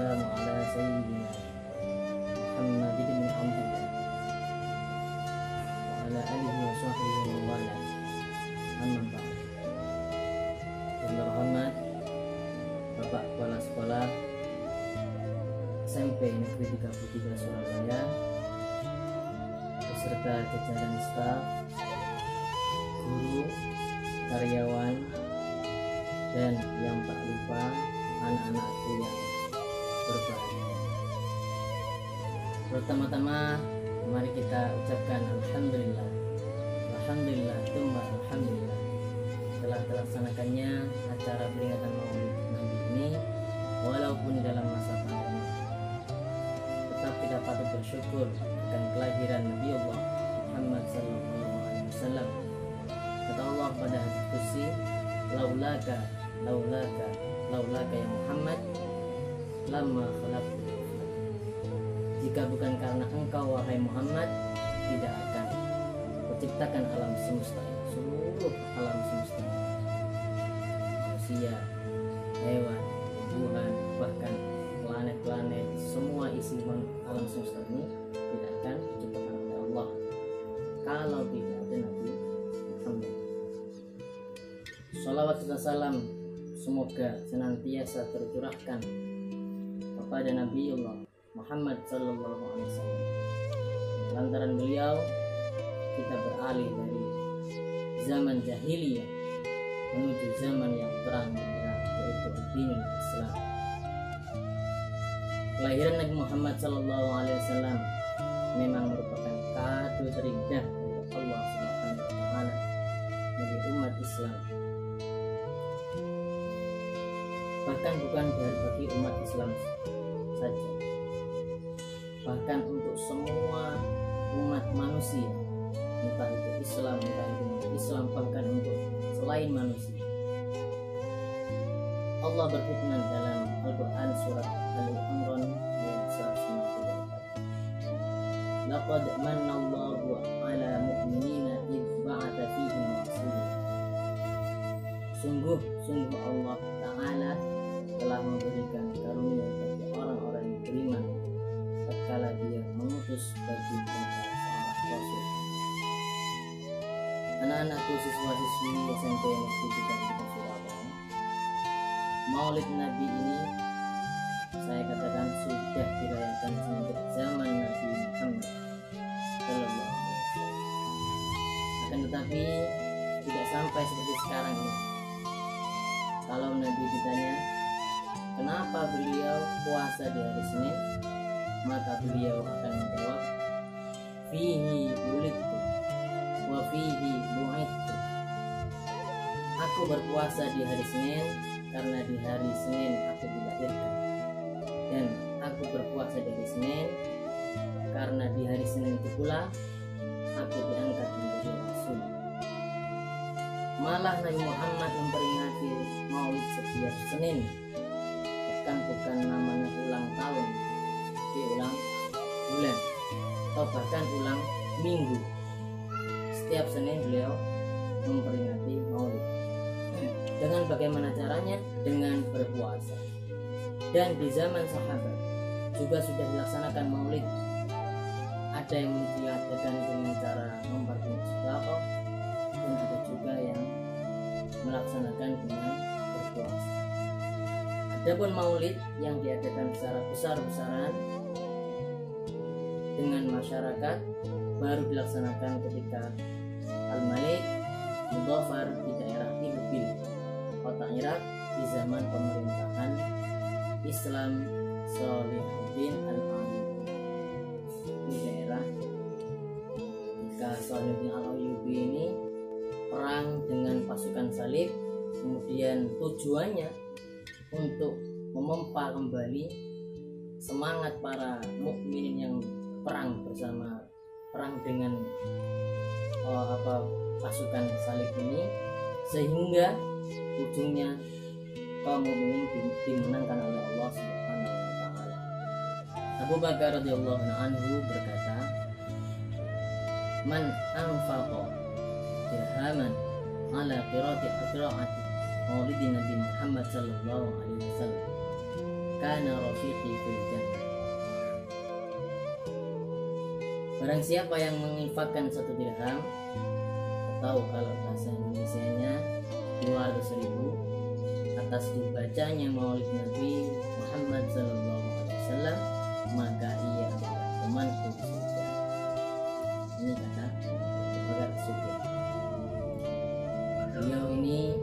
wassalamu ala sayyidina Muhammad bin Abdillah wa ala alihi wa sahbihi wa wala. Amma ba'd. Yang terhormat Bapak Kepala Sekolah SMP Negeri 33 Surabaya beserta jajaran staf, guru, karyawan, dan yang tak lupa anak-anakku yang berbahagia. Pertama-tama mari kita ucapkan alhamdulillah. Alhamdulillah, tsumma alhamdulillah telah terlaksanakannya acara peringatan Maulid Nabi ini walaupun dalam masa pandemi. Tetap kita patut bersyukur akan kelahiran Nabi Allah Muhammad sallallahu alaihi wasallam. Kata Allah pada hadits qudsi, laulaka ya Muhammad lama khalaqtu. Jika bukan karena engkau wahai Muhammad, tidak akan menciptakan alam semesta, seluruh alam semesta, manusia, hewan, tumbuhan, bahkan planet-planet, semua isi alam semesta ini tidak akan diciptakan oleh Allah kalau tidak ada Nabi Muhammad. Shalawat dan salam semoga senantiasa tercurahkan kepada Nabi Allah Muhammad sallallahu alaihi wasallam. Lantaran beliau kita beralih dari zaman jahiliyah menuju zaman yang terang benderang, yaitu dinul Islam. Kelahiran Nabi Muhammad sallallahu alaihi wasallam memang merupakan kado terindah dari Allah Subhanahu wa taala bagi umat Islam. Bahkan bukan bagi umat Islam saja, bahkan untuk semua umat manusia, entah itu Islam, entah itu Islam, bahkan untuk selain manusia. Allah berfirman dalam Al-Quran surat Al-Imran ayat 154, laqad manallahu ala mu'minina idh ba'atha fihim rasulan. Sungguh Allah Ta'ala telah memberikan karunia bagi orang-orang yang beriman tatkala dia mengutus bagi mereka seorang rasul. Anak-anakku siswa-siswi SMP Negeri 33 Surabaya, Maulid Nabi ini saya katakan sudah dirayakan sejak zaman Nabi Muhammad sallallahu alaihi wasallam. Akan tetapi tidak sampai seperti sekarang ini. Kalau Nabi ditanya kenapa beliau puasa di hari Senin, maka beliau akan menjawab, fihi wulidtu wa fihi bu'ithtu. Aku berpuasa di hari Senin karena di hari Senin aku dilahirkan, dan aku berpuasa di hari Senin karena di hari Senin itu pula aku diangkat menjadi rasul. Malah Nabi Muhammad memperingati Maulid setiap Senin, bukan namanya ulang tahun, ulang bulan, atau bahkan ulang minggu. Setiap Senin beliau memperingati Maulid. Dengan bagaimana caranya? Dengan berpuasa. Dan di zaman sahabat juga sudah dilaksanakan Maulid. Ada yang diadakan dengan cara memperbanyak sedekah, dan ada juga yang melaksanakan dengan berpuasa. Adapun Maulid yang diadakan secara besar-besaran dengan masyarakat baru dilaksanakan ketika Al-Malik Mudhafar di daerah Ibil, kota Irak, di zaman pemerintahan Islam Shalihuddin Al-Ayyubi. Di daerah ketika Shalihuddin Al-Ayyubi ini perang dengan pasukan salib, kemudian tujuannya untuk memompa kembali semangat para mukminin yang perang dengan pasukan salib ini, sehingga ujungnya kaum mukminin dimenangkan oleh Allah Subhanahu wa taala. Abu Bakar radhiyallahu anhu berkata, "Man anfaqa dirhaman ala qiraati Maulid Nabi Muhammad sallallahu alaihi wasallam, kana rafiqi fil jannah. Barang siapa yang menginfakkan 1 dirham, atau kalau bahasa Indonesianya 200.000, atas dibacanya Maulid Nabi Muhammad SAW, maka ia adalah temanku di surga. Ini kata Bagar surga. Beliau ini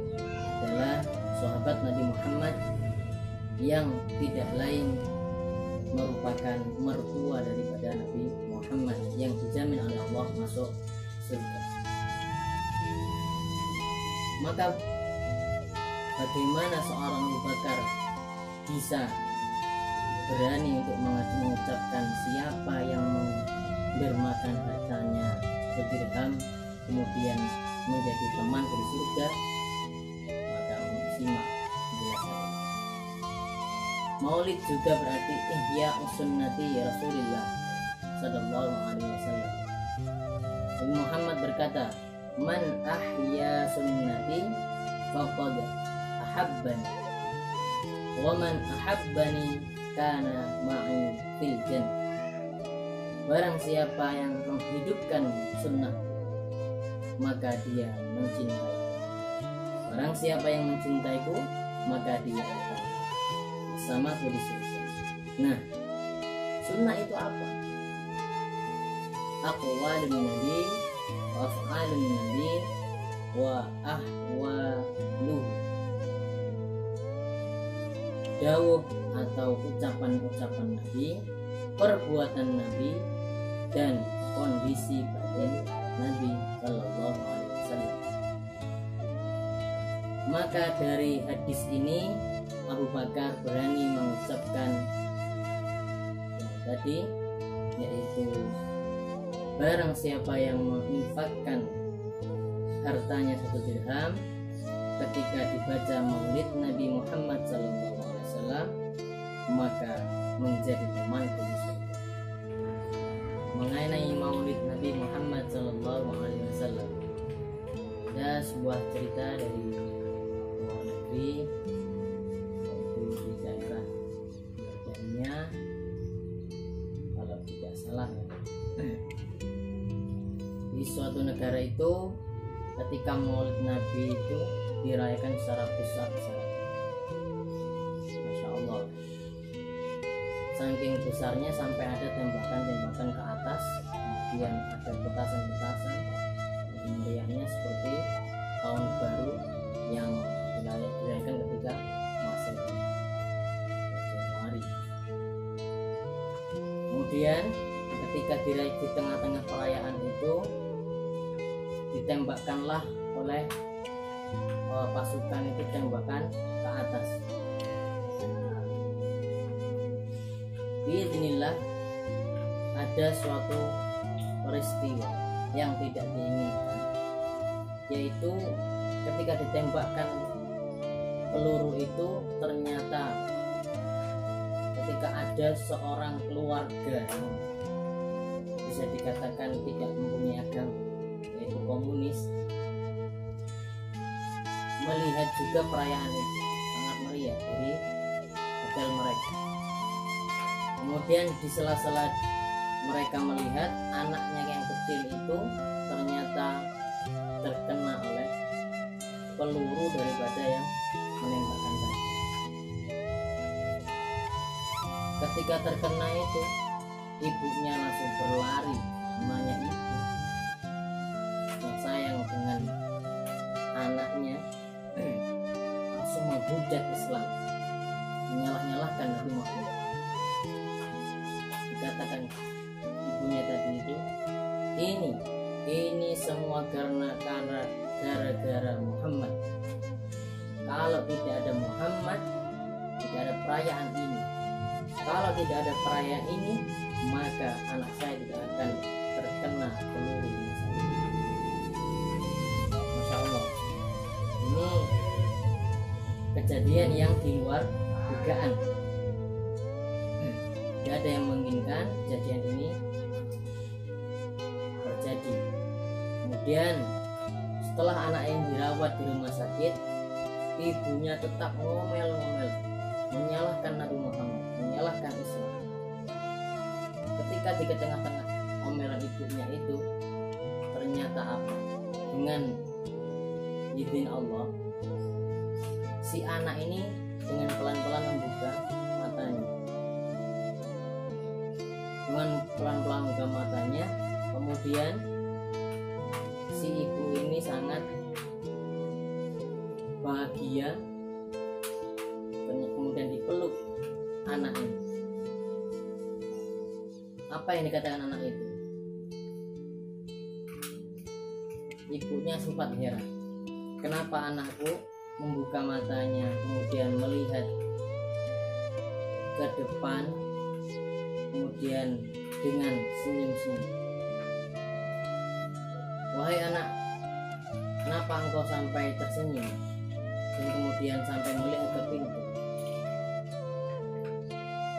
adalah sahabat Nabi Muhammad yang tidak lain merupakan mertua daripada Nabi Muhammad yang dijamin oleh Allah masuk surga. Maka bagaimana seorang Abu Bakar bisa berani untuk mengucapkan siapa yang mendermakan hartanya 1 dirham kemudian menjadi teman di surga? Maka simak penjelasan. Maulid juga berarti ihya sunnati Rasulullah sallallahu alaihi wasallam. Nabi Muhammad berkata, "Man ahya sunnati faqad ahabbani, wa man ahabbani kana ma'i fil jannah." Barang siapa yang menghidupkan sunnah, maka dia mencintai. Barang siapa yang mencintaiku, maka dia akan bersamaku di surga. Nah, sunnah itu apa? Aqwalun nabi wa af'alun nabi wa ahwaluhu. Dawuh atau ucapan-ucapan Nabi, perbuatan Nabi, dan kondisi batin Nabi Sallallahu Alaihi Wasallam. Maka dari hadis ini Abu Bakar berani mengucapkan yang tadi, yaitu barang siapa yang menginfakkan hartanya 1 dirham ketika dibaca Maulid Nabi Muhammad Sallallahu Alaihi Wasallam, maka menjadi temanku di surga. Mengenai Maulid Nabi Muhammad Sallallahu Alaihi Wasallam, ada sebuah cerita dari luar negeri, yaitu di daerah Jordania, kalau tidak salah ya. Di suatu negara itu, ketika Maulid Nabi itu dirayakan secara besar-besaran, Masya Allah, saking besarnya sampai ada tembakan-tembakan ke atas, kemudian ada petasan-petasan. Meriahnya seperti tahun baru yang dirayakan ketika Masehi, Januari. Kemudian ketika diraih di tengah-tengah perayaan itu, ditembakkanlah oleh pasukan itu tembakan ke atas. Biiznillah, ada suatu peristiwa yang tidak diinginkan, yaitu ketika ditembakkan peluru itu, ternyata ketika ada seorang keluarga yang bisa dikatakan tidak mempunyai agama, yaitu komunis, melihat juga perayaan itu sangat meriah dari hotel mereka. Kemudian di sela-sela mereka melihat, anaknya yang kecil itu ternyata terkena oleh peluru daripada yang menembakkan tadi. Ketika terkena itu, ibunya langsung berlari, namanya ibu yang sayang dengan anaknya, langsung menghujat Islam, menyalah-nyalahkan Nabi Muhammad. Dikatakan ibunya tadi itu, ini semua karena gara-gara Muhammad. Kalau tidak ada Muhammad, tidak ada perayaan ini. Kalau tidak ada perayaan ini, maka anak saya tidak akan terkena peluru. Masya Allah, ini kejadian yang di luar dugaan. Tidak ada yang menginginkan kejadian ini terjadi. Kemudian setelah anak yang dirawat di rumah sakit, ibunya tetap ngomel-ngomel menyalahkan Nabi Muhammad. ketika di tengah-tengah omelan ibunya itu ternyata apa, dengan izin Allah si anak ini dengan pelan-pelan membuka matanya. Dengan pelan-pelan membuka matanya, kemudian si ibu ini sangat bahagia, kemudian dipeluk anaknya. Apa yang dikatakan anak itu? Ibunya sempat heran, kenapa anakku membuka matanya kemudian melihat ke depan, kemudian dengan senyum-senyum. Wahai anak, kenapa engkau sampai tersenyum dan kemudian sampai melihat ke pintu?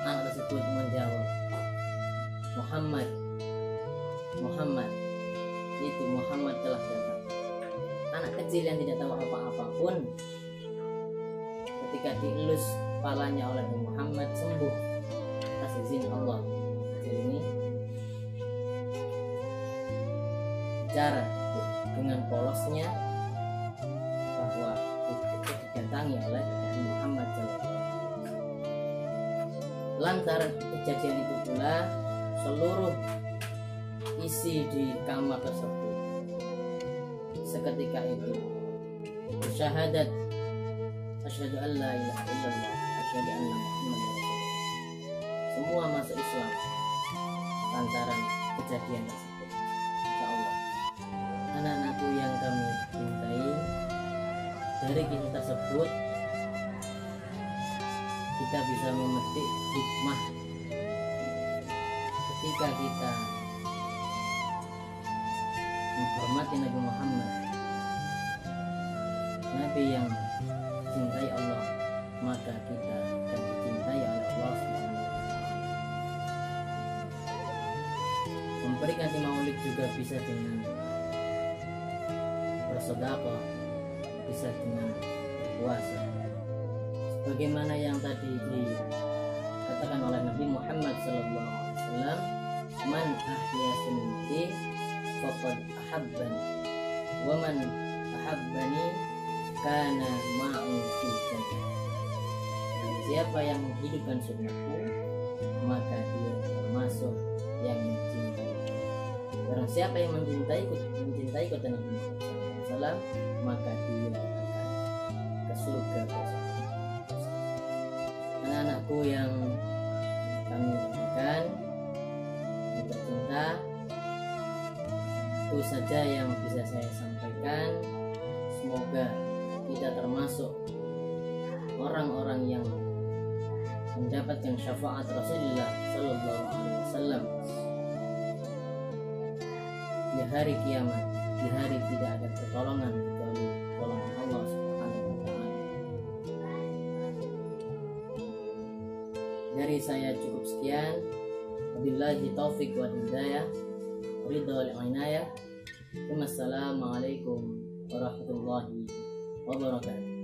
Anak tersebut menjawab, Muhammad itu Muhammad telah datang. Anak kecil yang tidak tahu apa-apa pun ketika dielus kepalanya oleh Muhammad sembuh atas izin Allah. Kecil ini bicara dengan polosnya bahwa itu didatangi oleh Muhammad SAW. Lantaran kejadian itu pula seluruh isi di kamar tersebut seketika itu bersyahadat asyhadu an la ilaha illallah asyhadu anna muhammadar rasulullah. Semua masuk Islam lantaran kejadian tersebut. Insyaallah anak-anakku yang kami cintai, dari kisah tersebut kita bisa memetik hikmah ketika kita menghormati Nabi Muhammad, Nabi yang cintai Allah, maka kita akan dicintai oleh Allah Subhanahu wa Ta'ala. Memperingati Maulid juga bisa dengan bersedekah, bisa dengan berpuasa. Sebagaimana yang tadi dikatakan oleh Nabi Muhammad SAW, man ahya sunnati faqad ahabbani wa man ahabbani kana ma'i fi jannah. Siapa yang menghidupkan sunnahku, maka dia termasuk yang mencintai. Barang siapa yang mencintai kata Nabi Muhammad SAW, maka dia akan ke surga bersama. Anak-anakku yang kami berikan tercinta, itu saja yang bisa saya sampaikan. Semoga kita termasuk orang-orang yang mendapatkan syafaat Rasulullah Sallallahu Alaihi Wasallam di hari kiamat, di hari tidak ada pertolongan kecuali pertolongan Allah Subhanahu Wa Taala. Dari saya cukup sekian. Wabillahi taufiq wal hidayah. Ridha wal inayah. Wassalamualaikum warahmatullahi wabarakatuh.